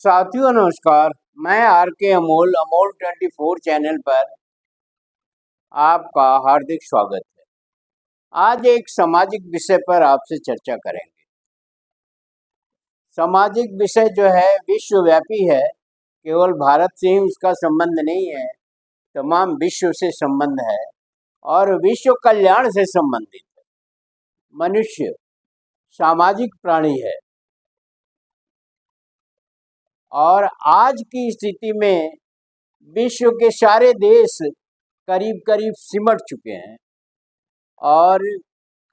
साथियों नमस्कार। मैं आर के अमोल अमोल 24 चैनल पर आपका हार्दिक स्वागत है। आज एक सामाजिक विषय पर आपसे चर्चा करेंगे। सामाजिक विषय जो है विश्वव्यापी है, केवल भारत से ही उसका संबंध नहीं है, तमाम विश्व से संबंध है और विश्व कल्याण से संबंधित है। मनुष्य सामाजिक प्राणी है और आज की स्थिति में विश्व के सारे देश करीब करीब सिमट चुके हैं और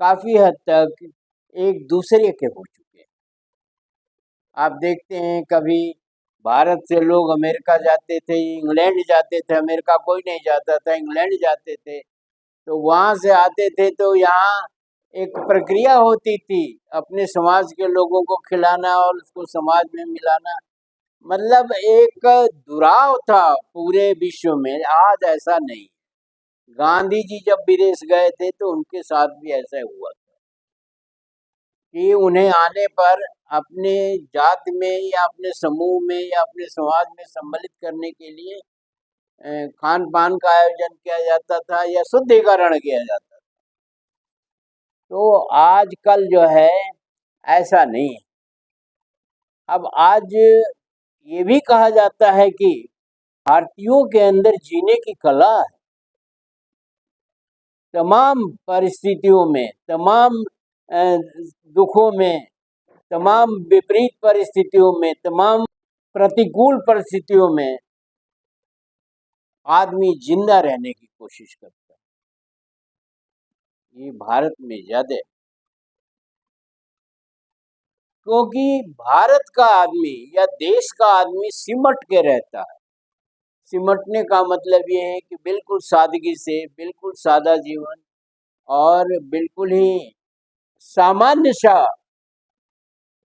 काफ़ी हद तक एक दूसरे के हो चुके हैं। आप देखते हैं कभी भारत से लोग अमेरिका जाते थे, इंग्लैंड जाते थे, अमेरिका कोई नहीं जाता था, इंग्लैंड जाते थे, तो वहाँ से आते थे तो यहाँ एक प्रक्रिया होती थी अपने समाज के लोगों को खिलाना और उसको समाज में मिलाना। मतलब एक दुराव था पूरे विश्व में। आज ऐसा नहीं। गांधी जी जब विदेश गए थे तो उनके साथ भी ऐसा हुआ था कि उन्हें आने पर अपने जाति में या अपने समूह में या अपने समाज में सम्मिलित करने के लिए खान पान का आयोजन किया जाता था या शुद्धिकरण किया जाता था। तो आजकल जो है ऐसा नहीं है। अब आज ये भी कहा जाता है कि भारतीयों के अंदर जीने की कला है। तमाम परिस्थितियों में, तमाम दुखों में, तमाम विपरीत परिस्थितियों में, तमाम प्रतिकूल परिस्थितियों में आदमी जिंदा रहने की कोशिश करता है। ये भारत में ज्यादा है, क्योंकि भारत का आदमी या देश का आदमी सिमट के रहता है। सिमटने का मतलब ये है कि बिल्कुल सादगी से, बिल्कुल सादा जीवन और बिल्कुल ही सामान्य सा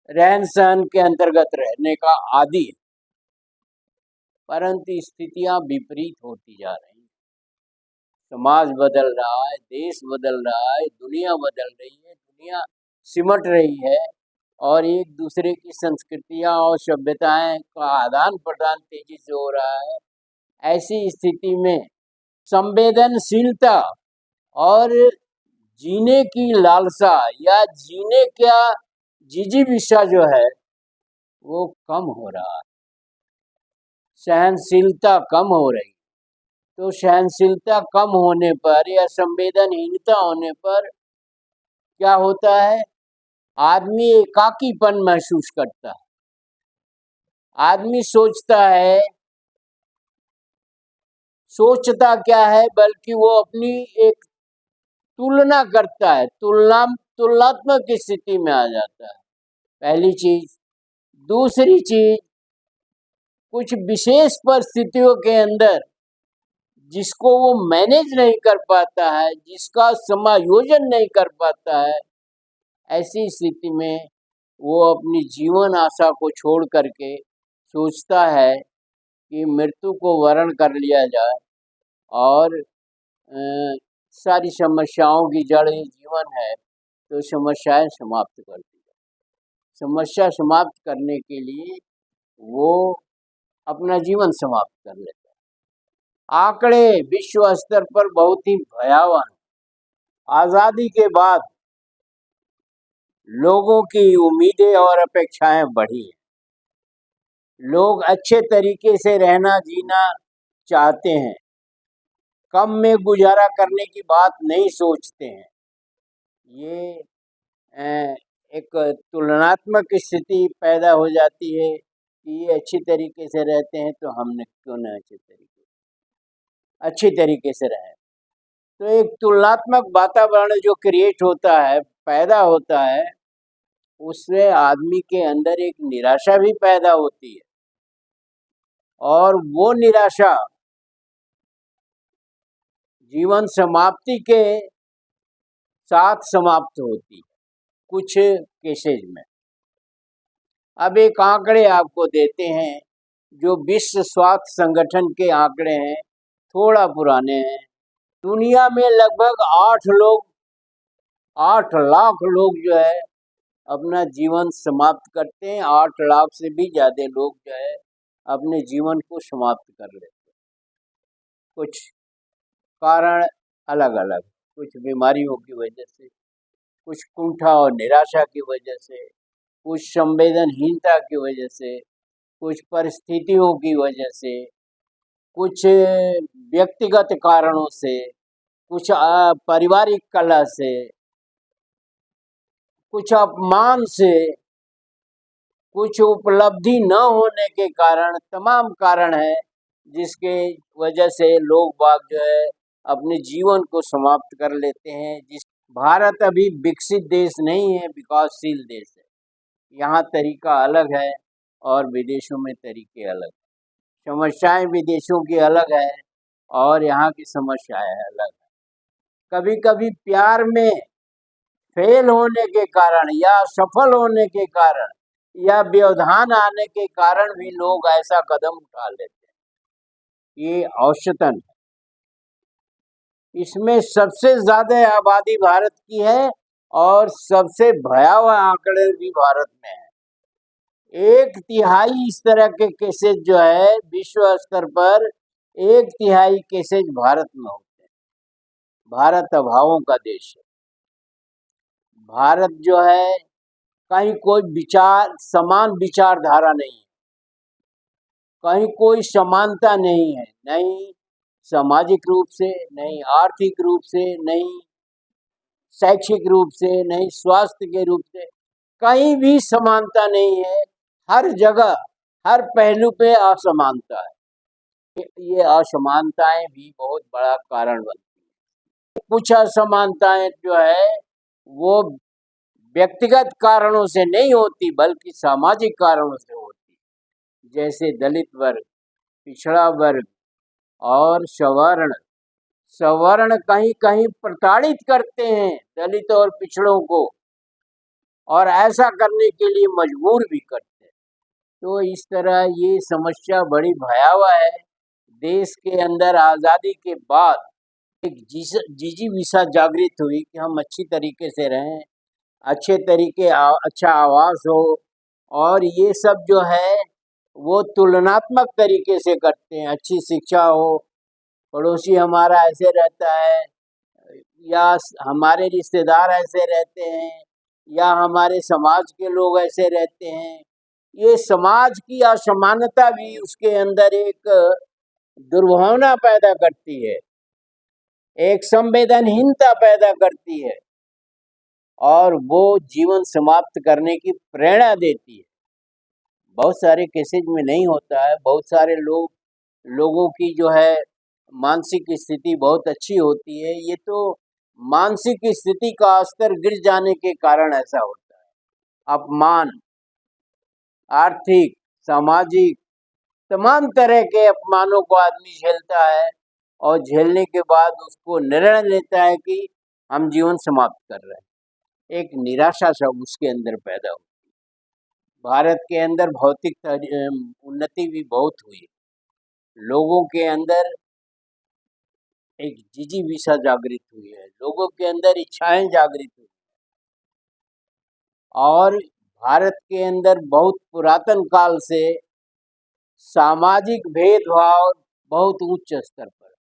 रहन सहन के अंतर्गत रहने का आदी है। परंतु स्थितियां विपरीत होती जा रही हैं। समाज बदल रहा है, देश बदल रहा है, दुनिया बदल रही है, दुनिया सिमट रही है और एक दूसरे की संस्कृतियां और सभ्यताएं का आदान प्रदान तेजी से हो रहा है। ऐसी स्थिति में संवेदनशीलता और जीने की लालसा या जीने का जिजीविषा जो है वो कम हो रहा है। सहनशीलता कम हो रही। तो सहनशीलता कम होने पर या संवेदनहीनता होने पर क्या होता है? आदमी एकाकीपन महसूस करता है। आदमी सोचता क्या है, बल्कि वो अपनी एक तुलना करता है, तुलनात्मक स्थिति में आ जाता है। पहली चीज। दूसरी चीज, कुछ विशेष परिस्थितियों के अंदर जिसको वो मैनेज नहीं कर पाता है, जिसका समायोजन नहीं कर पाता है, ऐसी स्थिति में वो अपनी जीवन आशा को छोड़ करके सोचता है कि मृत्यु को वरण कर लिया जाए और सारी समस्याओं की जड़ ही जीवन है, तो समस्याएं समाप्त कर दी जाए। समस्या समाप्त करने के लिए वो अपना जीवन समाप्त कर लेता है। आंकड़े विश्व स्तर पर बहुत ही भयावह हैं। आज़ादी के बाद लोगों की उम्मीदें और अपेक्षाएं बढ़ी हैं। लोग अच्छे तरीके से रहना जीना चाहते हैं, कम में गुजारा करने की बात नहीं सोचते हैं। ये एक तुलनात्मक स्थिति पैदा हो जाती है कि ये अच्छी तरीके से रहते हैं तो हमने क्यों ना अच्छी तरीके से रहें। तो एक तुलनात्मक वातावरण जो क्रिएट होता है, पैदा होता है, उससे आदमी के अंदर एक निराशा भी पैदा होती है और वो निराशा जीवन समाप्ति के साथ समाप्त होती है कुछ केसेज में। अब एक आंकड़े आपको देते हैं जो विश्व स्वास्थ्य संगठन के आंकड़े हैं, थोड़ा पुराने हैं। दुनिया में लगभग 8 लाख लोग जो है अपना जीवन समाप्त करते हैं। 8 लाख से भी ज़्यादा लोग जो है अपने जीवन को समाप्त कर लेते हैं। कुछ कारण अलग अलग, कुछ बीमारियों की वजह से, कुछ कुंठा और निराशा की वजह से, कुछ संवेदनहीनता की वजह से, कुछ परिस्थितियों की वजह से, कुछ व्यक्तिगत कारणों से, कुछ पारिवारिक कलह से, कुछ अपमान से, कुछ उपलब्धि न होने के कारण, तमाम कारण है जिसके वजह से लोग बाग जो है अपने जीवन को समाप्त कर लेते हैं। जिस भारत अभी विकसित देश नहीं है, विकासशील देश है। यहाँ तरीका अलग है और विदेशों में तरीके अलग हैं। समस्याएं विदेशों की अलग है और यहाँ की समस्याएं अलग है। कभी कभी प्यार में फेल होने के कारण या सफल होने के कारण या व्यवधान आने के कारण भी लोग ऐसा कदम उठा लेते हैं। ये औसतन, इसमें सबसे ज्यादा आबादी भारत की है और सबसे भयावह आंकड़े भी भारत में है। 1/3 इस तरह के केसेस जो है विश्व स्तर पर, 1/3 केसेस भारत में होते हैं। भारत अभावों का देश है। भारत जो है कहीं कोई समान विचारधारा नहीं है, कहीं कोई समानता नहीं है, नहीं सामाजिक रूप से, नहीं आर्थिक रूप से, नहीं शैक्षिक रूप से, नहीं स्वास्थ्य के रूप से, कहीं भी समानता नहीं है। हर जगह, हर पहलू पे असमानता है। ये असमानताएं भी बहुत बड़ा कारण बनती है। कुछ असमानताएं जो है वो व्यक्तिगत कारणों से नहीं होती बल्कि सामाजिक कारणों से होती, जैसे दलित वर्ग, पिछड़ा वर्ग और सवर्ण। सवर्ण कहीं कहीं प्रताड़ित करते हैं दलित और पिछड़ों को, और ऐसा करने के लिए मजबूर भी करते हैं। तो इस तरह ये समस्या बड़ी भयावह है। देश के अंदर आज़ादी के बाद एक जिजीविषा जागृत हुई कि हम अच्छी तरीके से रहें, अच्छे तरीके अच्छा आवास हो, और ये सब जो है वो तुलनात्मक तरीके से करते हैं। अच्छी शिक्षा हो, पड़ोसी हमारा ऐसे रहता है, या हमारे रिश्तेदार ऐसे रहते हैं, या हमारे समाज के लोग ऐसे रहते हैं। ये समाज की असमानता भी उसके अंदर एक दुर्भावना पैदा करती है, एक संवेदनहीनता पैदा करती है, और वो जीवन समाप्त करने की प्रेरणा देती है। बहुत सारे केसेज में नहीं होता है। बहुत सारे लोगों की जो है मानसिक स्थिति बहुत अच्छी होती है। ये तो मानसिक स्थिति का स्तर गिर जाने के कारण ऐसा होता है। अपमान, आर्थिक, सामाजिक, तमाम तरह के अपमानों को आदमी झेलता है, और झेलने के बाद उसको निर्णय लेता है कि हम जीवन समाप्त कर रहे हैं। एक निराशा सब उसके अंदर पैदा होती है। भारत के अंदर भौतिक उन्नति भी बहुत हुई। लोगों के अंदर एक जिजीविषा जागृत हुई है, लोगों के अंदर इच्छाएं जागृत हुई, और भारत के अंदर बहुत पुरातन काल से सामाजिक भेदभाव बहुत उच्च स्तर पर,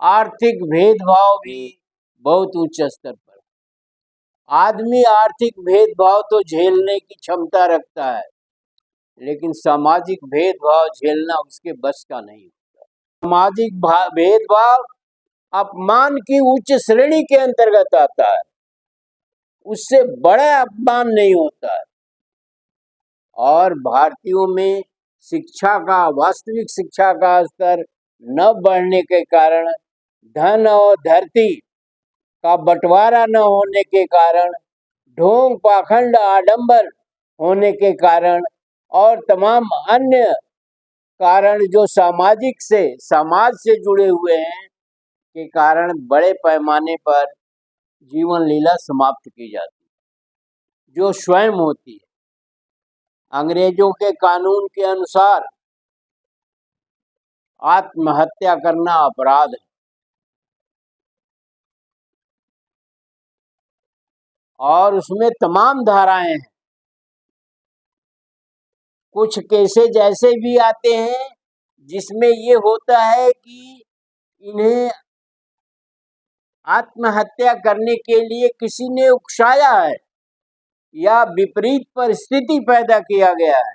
आर्थिक भेदभाव भी बहुत उच्च स्तर पर। आदमी आर्थिक भेदभाव तो झेलने की क्षमता रखता है, लेकिन सामाजिक भेदभाव झेलना उसके बस का नहीं होता। सामाजिक भेदभाव अपमान की उच्च श्रेणी के अंतर्गत आता है, उससे बड़ा अपमान नहीं होता है। और भारतीयों में शिक्षा का, वास्तविक शिक्षा का स्तर न बढ़ने के कारण, धन और धरती का बंटवारा न होने के कारण, ढोंग पाखंड आडंबर होने के कारण, और तमाम अन्य कारण जो समाज से जुड़े हुए हैं के कारण बड़े पैमाने पर जीवन लीला समाप्त की जाती है, जो स्वयं होती है। अंग्रेजों के कानून के अनुसार आत्महत्या करना अपराध है। और उसमें तमाम धाराएं हैं। कुछ केसेज ऐसे भी आते हैं जिसमें ये होता है कि इन्हें आत्महत्या करने के लिए किसी ने उकसाया है या विपरीत परिस्थिति पैदा किया गया है,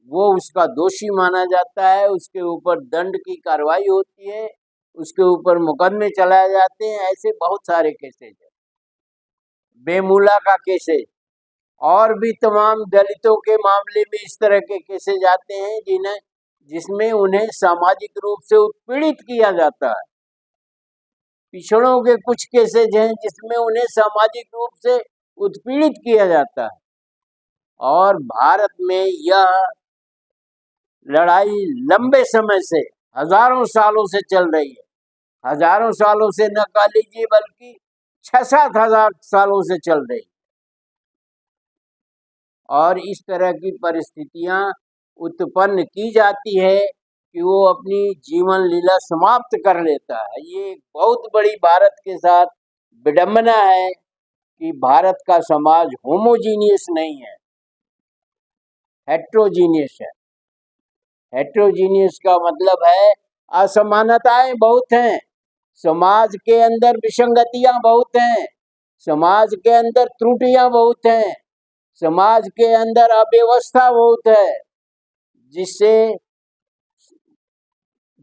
वो उसका दोषी माना जाता है। उसके ऊपर दंड की कार्रवाई होती है, उसके ऊपर मुकदमे चलाए जाते हैं। ऐसे बहुत सारे केसेज हैं। बेमूला का केसेज और भी तमाम दलितों के मामले में इस तरह के केसेज आते हैं जिसमें उन्हें सामाजिक रूप से उत्पीड़ित किया जाता है। पिछड़ों के कुछ केसेज हैं जिसमें उन्हें सामाजिक रूप से उत्पीड़ित किया जाता है। और भारत में यह लड़ाई लंबे समय से, हजारों सालों से चल रही है। हजारों सालों से न कह लीजिए बल्कि 6-7 हजार सालों से चल रही है। और इस तरह की परिस्थितियां उत्पन्न की जाती है कि वो अपनी जीवन लीला समाप्त कर लेता है। ये एक बहुत बड़ी भारत के साथ विडंबना है कि भारत का समाज होमोजीनियस नहीं है, हेट्रोजीनियस है। हेट्रोजीनियस का मतलब है असमानताएं बहुत हैं, समाज के अंदर विसंगतियां बहुत हैं, समाज के अंदर त्रुटियां बहुत हैं, समाज के अंदर अव्यवस्था बहुत है, जिससे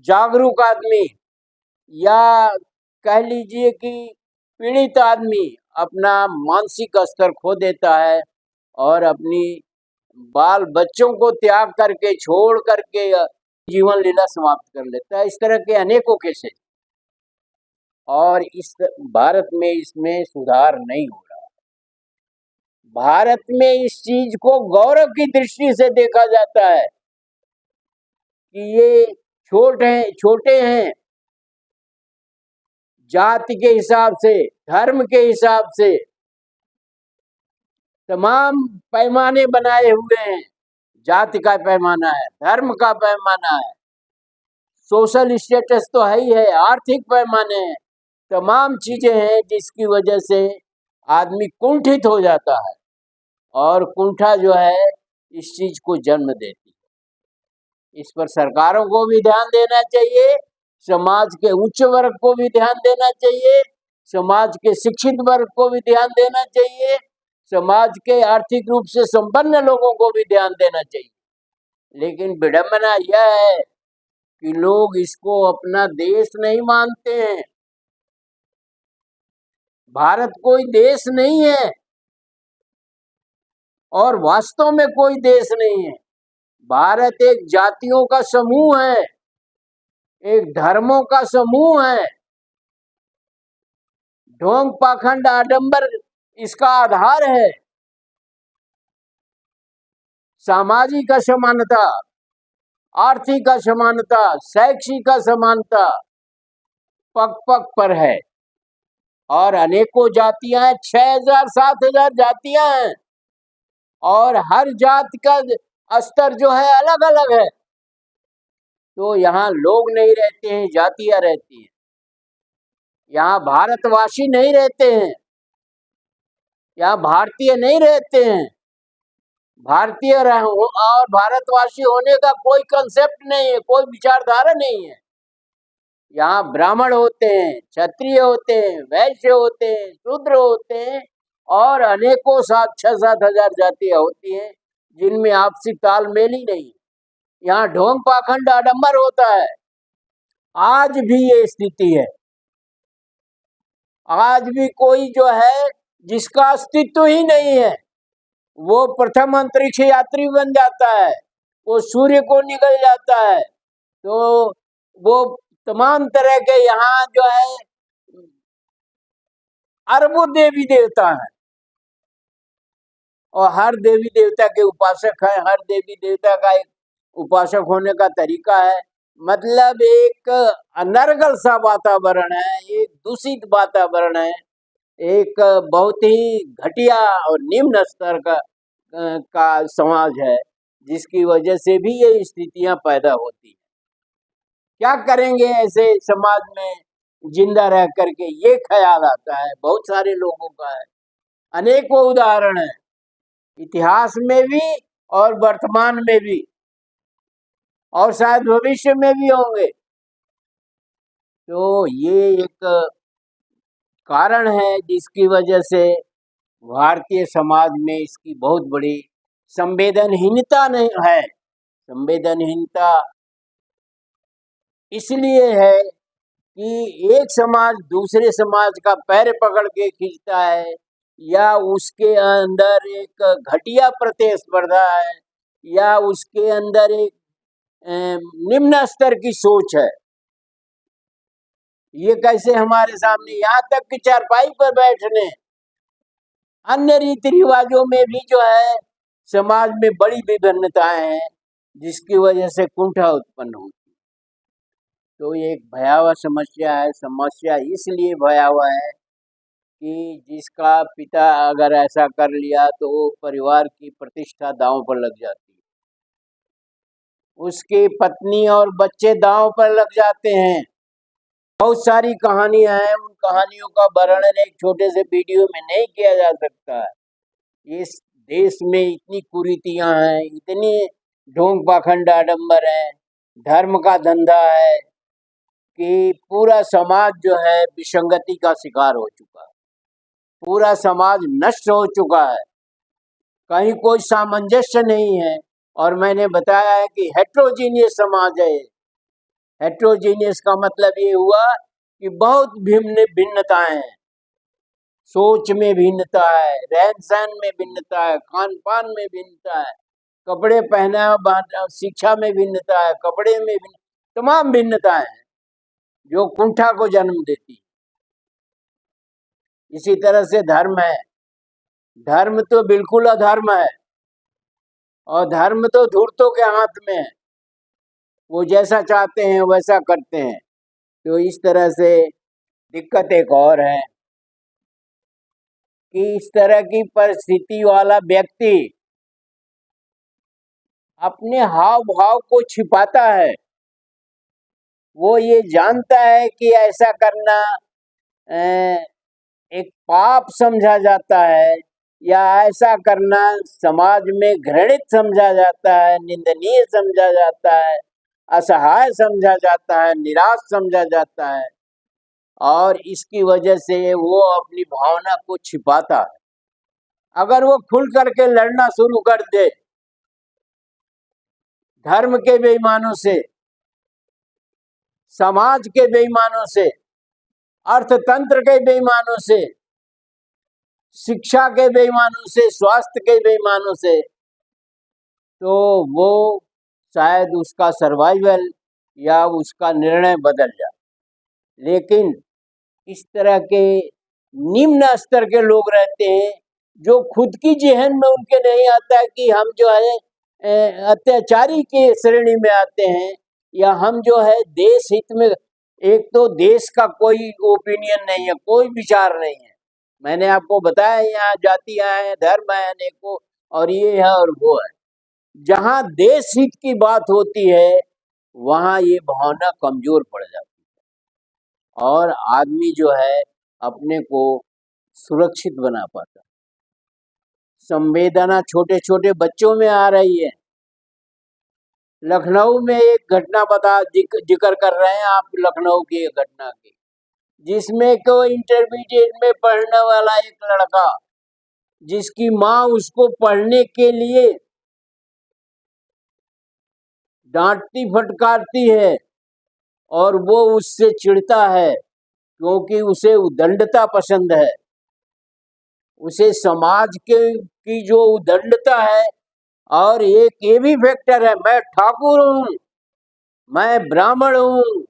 जागरूक आदमी या कह लीजिए कि पीड़ित आदमी अपना मानसिक स्तर खो देता है और अपनी बाल बच्चों को त्याग करके, छोड़ करके जीवन लीला समाप्त कर लेता है। इस तरह के अनेकों केसेस, और इस भारत में इसमें सुधार नहीं हो रहा। भारत में इस चीज को गौरव की दृष्टि से देखा जाता है कि ये छोटे हैं, जाति के हिसाब से, धर्म के हिसाब से तमाम पैमाने बनाए हुए हैं। जाति का पैमाना है, धर्म का पैमाना है, सोशल स्टेटस तो है ही है, आर्थिक पैमाने हैं, तमाम चीजें हैं जिसकी वजह से आदमी कुंठित हो जाता है और कुंठा जो है इस चीज को जन्म देती है। इस पर सरकारों को भी ध्यान देना चाहिए, समाज के उच्च वर्ग को भी ध्यान देना चाहिए, समाज के शिक्षित वर्ग को भी ध्यान देना चाहिए, समाज के आर्थिक रूप से संपन्न लोगों को भी ध्यान देना चाहिए। लेकिन विडंबना यह है कि लोग इसको अपना देश नहीं मानते हैं। भारत कोई देश नहीं है और वास्तव में कोई देश नहीं है। भारत एक जातियों का समूह है, एक धर्मों का समूह है। ढोंग पाखंड आडंबर इसका आधार है। सामाजिक असमानता, आर्थिक असमानता, शैक्षिक असमानता पग पग पर है और अनेकों जातियां हैं, 6,000-7,000 जातियां हैं और हर जाति का स्तर जो है अलग अलग है। तो यहाँ लोग नहीं रहते हैं, जातियां रहती हैं। यहाँ भारतवासी नहीं रहते हैं, यहाँ भारतीय नहीं रहते हैं। भारतीय और भारतवासी होने का कोई कंसेप्ट नहीं है, कोई विचारधारा नहीं है। यहाँ ब्राह्मण होते हैं, क्षत्रिय होते हैं, वैश्य होते हैं, शूद्र होते हैं और अनेकों 6-7 हजार जातियां होती हैं जिनमें आपसी तालमेल ही नहीं। यहाँ ढोंग पाखंड आडंबर होता है। आज भी ये स्थिति है। आज भी कोई जो है जिसका अस्तित्व ही नहीं है वो प्रथम अंतरिक्ष यात्री बन जाता है, वो सूर्य को निकल जाता है। तो वो तमाम तरह के यहाँ जो है अरबों देवी देवता हैं और हर देवी देवता के उपासक है। हर देवी देवता का एक उपासक होने का तरीका है। मतलब एक अनर्गल सा वातावरण है, एक दूषित वातावरण है, एक बहुत ही घटिया और निम्न स्तर का समाज है, जिसकी वजह से भी ये स्थितियां पैदा होती हैं। क्या करेंगे ऐसे समाज में जिंदा रह करके, ये ख्याल आता है बहुत सारे लोगों का है। अनेकों उदाहरण हैं, इतिहास में भी और वर्तमान में भी, और शायद भविष्य में भी होंगे। तो ये एक कारण है जिसकी वजह से भारतीय समाज में इसकी बहुत बड़ी संवेदनहीनता नहीं है। संवेदनहीनता इसलिए है कि एक समाज दूसरे समाज का पैर पकड़ के खींचता है, या उसके अंदर एक घटिया प्रतिस्पर्धा है, या उसके अंदर एक निम्न स्तर की सोच है। ये कैसे हमारे सामने, यहाँ तक कि चारपाई पर बैठने, अन्य रीति रिवाजों में भी जो है समाज में बड़ी विभिन्नताएं हैं, जिसकी वजह से कुंठा उत्पन्न होती है। तो ये एक भयावह समस्या है। समस्या इसलिए भयावह है कि जिसका पिता अगर ऐसा कर लिया तो परिवार की प्रतिष्ठा दांव पर लग जाती है, उसकी पत्नी और बच्चे दांव पर लग जाते हैं। बहुत सारी कहानियां हैं, उन कहानियों का वर्णन एक छोटे से वीडियो में नहीं किया जा सकता है। इस देश में इतनी कुरीतियां हैं, इतनी ढोंग पाखंड आडंबर है, धर्म का धंधा है कि पूरा समाज जो है विसंगति का शिकार हो चुका है। पूरा समाज नष्ट हो चुका है, कहीं कोई सामंजस्य नहीं है। और मैंने बताया है कि हेट्रोजीनियस समाज है। हेट्रोजीनियस का मतलब ये हुआ कि बहुत भिन्न भिन्नताएं हैं, सोच में भिन्नता है, रहन सहन में भिन्नता है, खान पान में भिन्नता है, कपड़े पहना, शिक्षा में भिन्नता है, कपड़े में तमाम भिन्नताएं हैं जो कुंठा को जन्म देती है। इसी तरह से धर्म है। धर्म तो बिल्कुल अधर्म है, और धर्म तो धूर्तों के हाथ में है, वो जैसा चाहते हैं वैसा करते हैं। तो इस तरह से दिक्कत एक और है कि इस तरह की परिस्थिति वाला व्यक्ति अपने हाव भाव को छिपाता है। वो ये जानता है कि ऐसा करना एक पाप समझा जाता है, या ऐसा करना समाज में घृणित समझा जाता है, निंदनीय समझा जाता है, असहाय समझा जाता है, निराश समझा जाता है, और इसकी वजह से वो अपनी भावना को छिपाता है। अगर वो खुल करके लड़ना शुरू कर दे धर्म के बेईमानों से, समाज के बेईमानों से, अर्थतंत्र के बेईमानों से, शिक्षा के बेईमानों से, स्वास्थ्य के बेईमानों से, तो वो शायद उसका सर्वाइवल या उसका निर्णय बदल जाए। लेकिन इस तरह के निम्न स्तर के लोग रहते हैं जो खुद की जेहन में उनके नहीं आता है कि हम जो है अत्याचारी के श्रेणी में आते हैं, या हम जो है देश हित में। एक तो देश का कोई ओपिनियन नहीं है, कोई विचार नहीं है। मैंने आपको बताया यहाँ जातियां हैं, धर्म है अनेकों, और ये है और वो है। जहाँ देश हित की बात होती है वहाँ ये भावना कमजोर पड़ जाती है, और आदमी जो है अपने को सुरक्षित बना पाता है। संवेदना छोटे छोटे बच्चों में आ रही है। लखनऊ में एक घटना जिक्र कर रहे हैं आप, लखनऊ की एक घटना की, जिसमें को इंटरमीडिएट में पढ़ने वाला एक लड़का, जिसकी माँ उसको पढ़ने के लिए डांटती फटकारती है, और वो उससे चिढ़ता है क्योंकि उसे उदंडता पसंद है। उसे समाज के की जो उदंडता है, और एक ये भी फैक्टर है, मैं ठाकुर हूँ, मैं ब्राह्मण हूँ,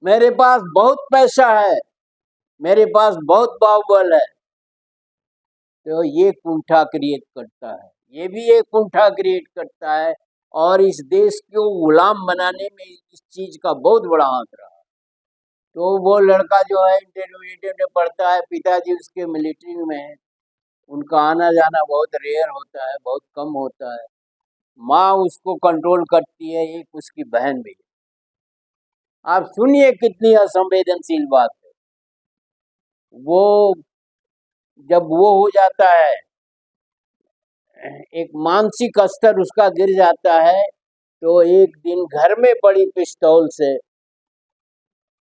मेरे पास बहुत पैसा है, मेरे पास बहुत बाहुबल है। तो ये कुंठा क्रिएट करता है, ये भी एक कुंठा क्रिएट करता है, और इस देश को गुलाम बनाने में इस चीज का बहुत बड़ा हाथ रहा। तो वो लड़का जो है इंटरमीडिएट में पढ़ता है, पिताजी उसके मिलिट्री में है, उनका आना जाना बहुत रेयर होता है, बहुत कम होता है। माँ उसको कंट्रोल करती है, एक उसकी बहन भी। आप सुनिए कितनी असंवेदनशील बात है। वो जब वो हो जाता है, एक मानसिक स्तर उसका गिर जाता है, तो एक दिन घर में पड़ी पिस्तौल से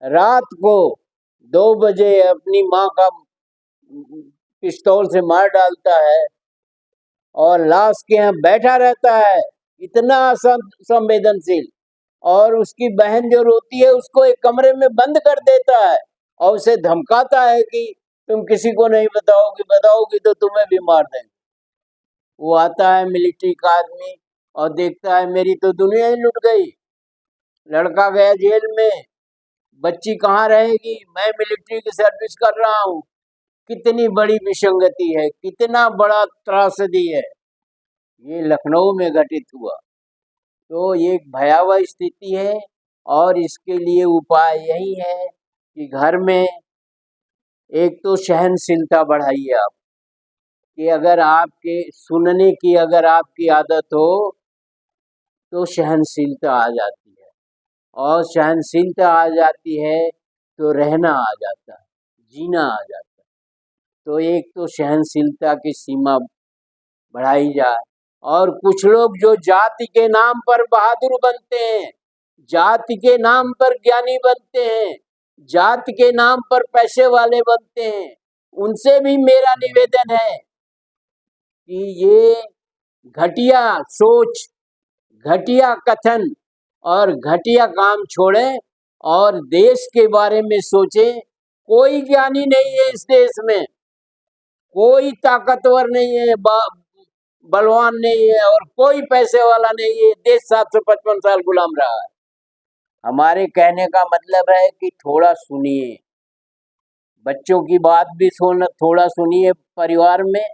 रात को 2 बजे अपनी माँ का पिस्तौल से मार डालता है और लाश के यहाँ बैठा रहता है, इतना संवेदनशील। और उसकी बहन जो रोती है उसको एक कमरे में बंद कर देता है और उसे धमकाता है कि तुम किसी को नहीं बताओगी तो तुम्हें भी मार देंगे। वो आता है मिलिट्री का आदमी और देखता है मेरी तो दुनिया ही लुट गई, लड़का गया जेल में, बच्ची कहाँ रहेगी, मैं मिलिट्री की सर्विस कर रहा हूँ। कितनी बड़ी विसंगति है, कितना बड़ा त्रासदी है। ये लखनऊ में घटित हुआ। तो ये एक भयावह स्थिति है और इसके लिए उपाय यही है कि घर में एक तो सहनशीलता बढ़ाइए आप, कि अगर आपके सुनने की अगर आपकी आदत हो तो सहनशीलता आ जाती है, और सहनशीलता आ जाती है तो रहना आ जाता है, जीना आ जाता है। तो एक तो सहनशीलता की सीमा बढ़ाई जाए। और कुछ लोग जो जाति के नाम पर बहादुर बनते हैं, जाति के नाम पर ज्ञानी बनते हैं, जाति के नाम पर पैसे वाले बनते हैं, उनसे भी मेरा निवेदन है कि ये घटिया सोच, घटिया कथन और घटिया काम छोड़ें और देश के बारे में सोचें। कोई ज्ञानी नहीं है इस देश में, कोई ताकतवर नहीं है, बलवान नहीं है और कोई पैसे वाला नहीं है। देश 755 साल गुलाम रहा है। हमारे कहने का मतलब है कि थोड़ा सुनिए, बच्चों की बात भी थोड़ा सुनिए, परिवार में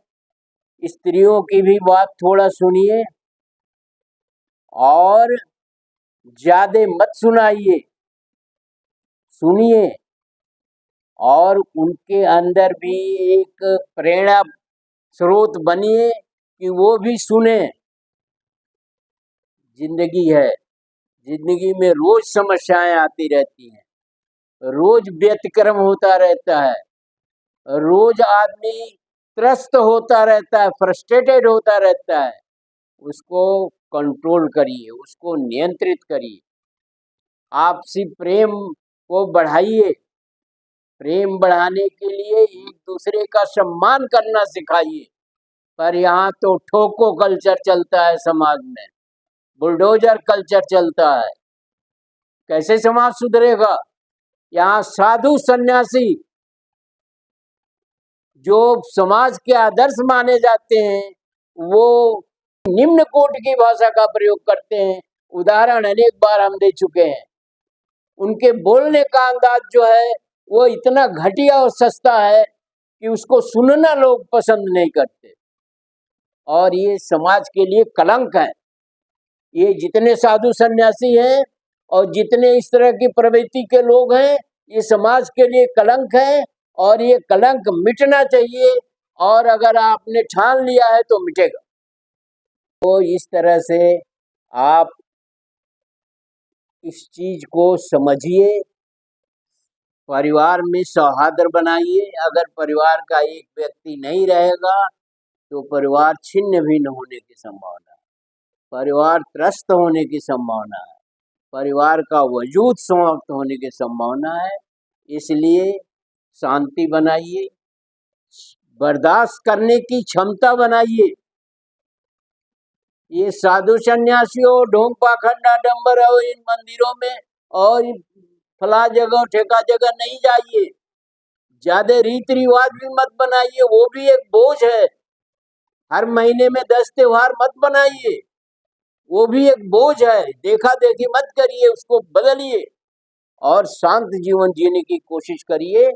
स्त्रियों की भी बात थोड़ा सुनिए और ज्यादा मत सुनाइए, सुनिए। और उनके अंदर भी एक प्रेरणा स्रोत बनिए कि वो भी सुने। जिंदगी है, जिंदगी में रोज समस्याएं आती रहती हैं, रोज व्यतिक्रम होता रहता है, रोज आदमी त्रस्त होता रहता है, फ्रस्ट्रेटेड होता रहता है। उसको कंट्रोल करिए, उसको नियंत्रित करिए, आपसी प्रेम को बढ़ाइए। प्रेम बढ़ाने के लिए एक दूसरे का सम्मान करना सिखाइए। पर यहाँ तो ठोको कल्चर चलता है समाज में, बुलडोजर कल्चर चलता है। कैसे समाज सुधरेगा? यहाँ साधु सन्यासी जो समाज के आदर्श माने जाते हैं वो निम्न कोट की भाषा का प्रयोग करते हैं। उदाहरण अनेक बार हम दे चुके हैं। उनके बोलने का अंदाज जो है वो इतना घटिया और सस्ता है कि उसको सुनना लोग पसंद नहीं करते, और ये समाज के लिए कलंक है। ये जितने साधु सन्यासी हैं और जितने इस तरह की प्रवृत्ति के लोग हैं, ये समाज के लिए कलंक है और ये कलंक मिटना चाहिए। और अगर आपने ठान लिया है तो मिटेगा। तो इस तरह से आप इस चीज को समझिए, परिवार में सौहार्द बनाइए। अगर परिवार का एक व्यक्ति नहीं रहेगा तो परिवार छिन्न भिन्न होने की संभावना है, परिवार त्रस्त होने की संभावना है, परिवार का वजूद समाप्त होने की संभावना है। इसलिए शांति बनाइए, बर्दाश्त करने की क्षमता बनाइए। ये साधु सन्यासियों, ढोंग पाखंड आडम्बर हो इन मंदिरों में और फला जगह ठेका जगह नहीं जाइए। ज्यादा रीति रिवाज भी मत बनाइए, वो भी एक बोझ है। हर महीने में 10 त्योहार मत बनाइए, वो भी एक बोझ है। देखा देखी मत करिए, उसको बदलिए और शांत जीवन जीने की कोशिश करिए।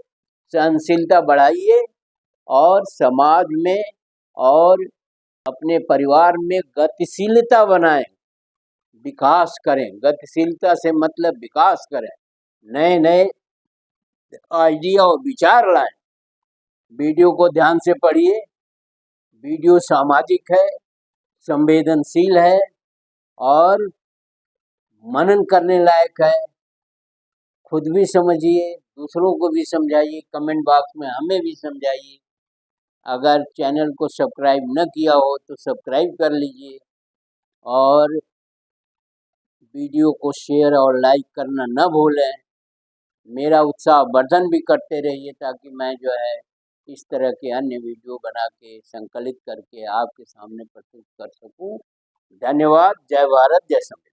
सहनशीलता बढ़ाइए और समाज में और अपने परिवार में गतिशीलता बनाएं, विकास करें। गतिशीलता से मतलब विकास करें, नए नए आइडिया और विचार लाएं। वीडियो को ध्यान से पढ़िए। वीडियो सामाजिक है, संवेदनशील है और मनन करने लायक है। खुद भी समझिए, दूसरों को भी समझाइए, कमेंट बॉक्स में हमें भी समझाइए। अगर चैनल को सब्सक्राइब न किया हो तो सब्सक्राइब कर लीजिए और वीडियो को शेयर और लाइक करना न भूलें। मेरा उत्साह वर्धन भी करते रहिए ताकि मैं जो है इस तरह के अन्य वीडियो बना के संकलित करके आपके सामने प्रस्तुत कर सकूं। धन्यवाद। जय भारत, जय संविधान।